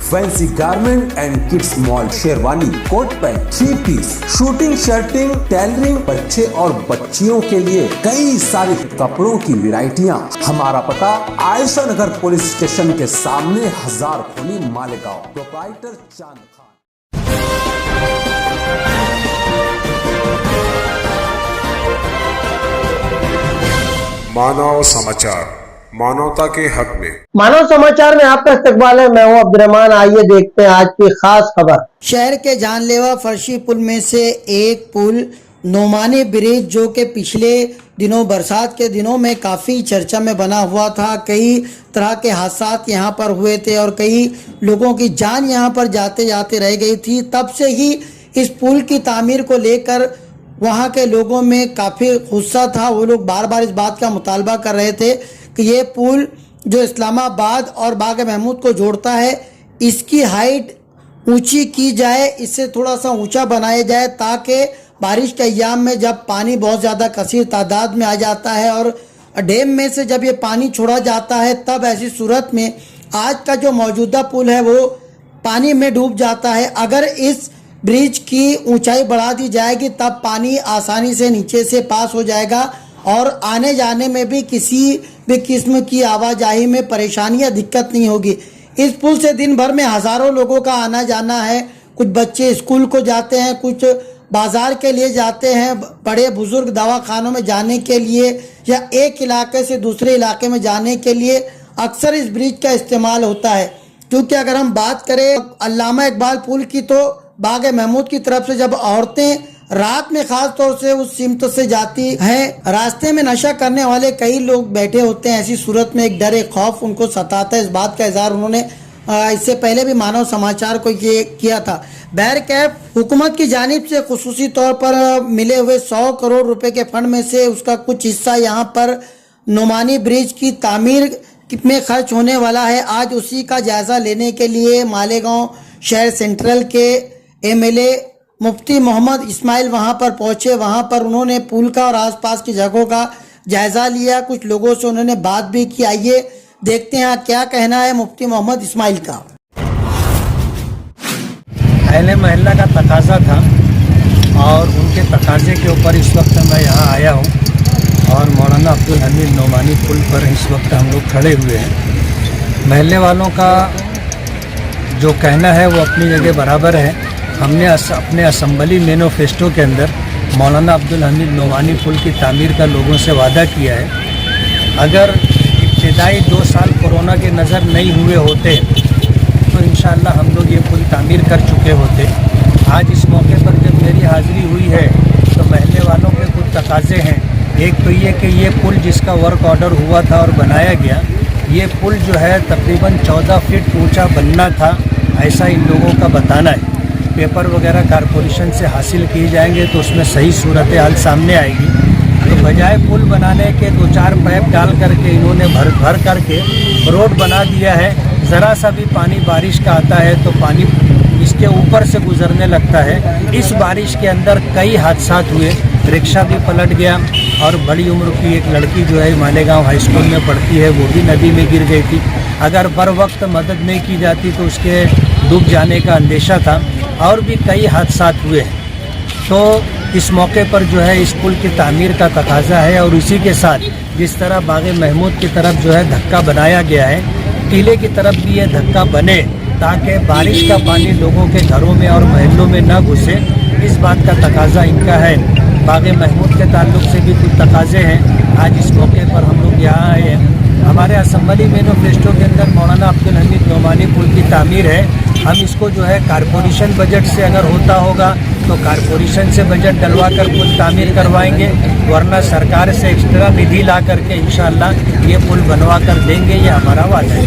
Fancy garment and kids mall, sherwani, coat pant, 3 piece, suiting, shirting, tailoring, बच्चे और बच्चियों के लिए कई सारे कपड़ों की वैरायटियां। हमारा पता आयशा नगर पुलिस स्टेशन के सामने, हजार खोली, मालेगांव। प्रोप्राइटर चांद खान। मानव समाचार, मानवता के हक में। मानव समाचार में आपका इस्तकबाल है। मैं हूं अब्दुर्रहमान। आइए देखते हैं आज की खास खबर। शहर के जानलेवा फर्शी पुल में से एक पुल नोमानी ब्रिज, जो कि पिछले दिनों बरसात के दिनों में काफ़ी चर्चा में बना हुआ था। कई तरह के हादसा यहाँ पर हुए थे और कई लोगों की जान यहाँ पर जाते जाते रह गई थी। तब से ही इस पुल की तामीर को लेकर वहाँ के लोगों में काफ़ी गुस्सा था। वो लोग बार बार इस बात का मुतालबा कर रहे थे कि ये पुल जो इस्लामाबाद और बाग महमूद को जोड़ता है, इसकी हाइट ऊंची की जाए, इससे थोड़ा सा ऊंचा बनाया जाए, ताकि बारिश के अय्याम में जब पानी बहुत ज़्यादा कसीर तादाद में आ जाता है और डैम में से जब ये पानी छोड़ा जाता है, तब ऐसी सूरत में आज का जो मौजूदा पुल है वो पानी में डूब जाता है। अगर इस ब्रिज की ऊंचाई बढ़ा दी जाएगी तब पानी आसानी से नीचे से पास हो जाएगा और आने जाने में भी किसी भी किस्म की आवाजाही में परेशानी या दिक्कत नहीं होगी। इस पुल से दिन भर में हज़ारों लोगों का आना जाना है। कुछ बच्चे स्कूल को जाते हैं, कुछ बाज़ार के लिए जाते हैं, बड़े बुजुर्ग दवाखानों में जाने के लिए या एक इलाके से दूसरे इलाके में जाने के लिए अक्सर इस ब्रिज का इस्तेमाल होता है। क्योंकि अगर हम बात करें अल्लामा इकबाल पुल की, तो बाग महमूद की तरफ से जब औरतें रात में खास तौर से उस सिमत से जाती हैं, रास्ते में नशा करने वाले कई लोग बैठे होते हैं। ऐसी सूरत में एक डर, एक खौफ उनको सताता है। इस बात का इजहार उन्होंने इससे पहले भी मानव समाचार को ये किया था। बहरकैफ हुकूमत की जानिब से खुसूसी तौर पर मिले हुए 100 करोड़ रुपए के फंड में से उसका कुछ हिस्सा यहाँ पर नोमानी ब्रिज की तामीर में खर्च होने वाला है। आज उसी का जायजा लेने के लिए मालेगांव शहर सेंट्रल के एमएलए मुफ्ती मोहम्मद इस्माइल वहां पर पहुंचे। वहां पर उन्होंने पुल का और आसपास की जगहों का जायजा लिया। कुछ लोगों से उन्होंने बात भी की। आइए देखते हैं क्या कहना है मुफ्ती मोहम्मद इस्माइल का। अहले महल्ला का तकाजा था और उनके तकाजे के ऊपर इस वक्त मैं यहाँ आया हूँ और मौलाना अब्दुल हमीद नोमानी पुल पर इस वक्त हम लोग खड़े हुए हैं। महल्ले वालों का जो कहना है वो अपनी जगह बराबर है। हमने अपने असम्बली मैनिफेस्टो के अंदर मौलाना अब्दुल हमीद नोमानी पुल की तामीर का लोगों से वादा किया है। अगर इब्तिदाई 2 साल कोरोना के नज़र नहीं हुए होते तो इंशाअल्लाह हम लोग ये पुल तामीर कर चुके होते। आज इस मौके पर जब मेरी हाज़िरी हुई है तो महल्ले वालों के कुछ तकाज़े हैं। एक तो ये कि ये पुल जिसका वर्क ऑर्डर हुआ था और बनाया गया, ये पुल जो है तकरीबन 14 फीट ऊंचा बनना था, ऐसा इन लोगों का बताना है। पेपर वगैरह कारपोरेशन से हासिल किए जाएंगे तो उसमें सही सूरत हाल सामने आएगी। तो बजाय पुल बनाने के 2-4 पाइप डाल करके इन्होंने भर करके रोड बना दिया है। ज़रा सा भी पानी बारिश का आता है तो पानी इसके ऊपर से गुजरने लगता है। इस बारिश के अंदर कई हादसा हुए, रिक्शा भी पलट गया और बड़ी उम्र की एक लड़की जो है मालेगांव हाई स्कूल में पढ़ती है, वो भी नदी में गिर गई थी। अगर बर वक्त मदद नहीं की जाती तो उसके डूब जाने का अंदेशा था और भी कई हादसा हुए। तो इस मौके पर जो है इस पुल की तामीर का तकाजा है और इसी के साथ जिस तरह बाग महमूद की तरफ जो है धक्का बनाया गया है, टीले की तरफ भी ये धक्का बने ताकि बारिश का पानी लोगों के घरों में और महलों में न घुसे। इस बात का तकाजा इनका है। बाग महमूद के ताल्लुक से भी कुछ तकाजे हैं। आज इस मौके पर हम लोग यहाँ आए हैं। हमारे असम्बली मैनिफेस्टो के अंदर मौलाना अब्दुल हमीद नोमानी पुल की तामीर है। हम इसको जो है कारपोरेशन बजट से अगर होता होगा तो कारपोरेशन से बजट डलवा कर पुल तामीर करवाएंगे, वरना सरकार से एक्स्ट्रा निधि ला करके इंशाअल्लाह ये पुल बनवा कर देंगे। ये हमारा वादा है।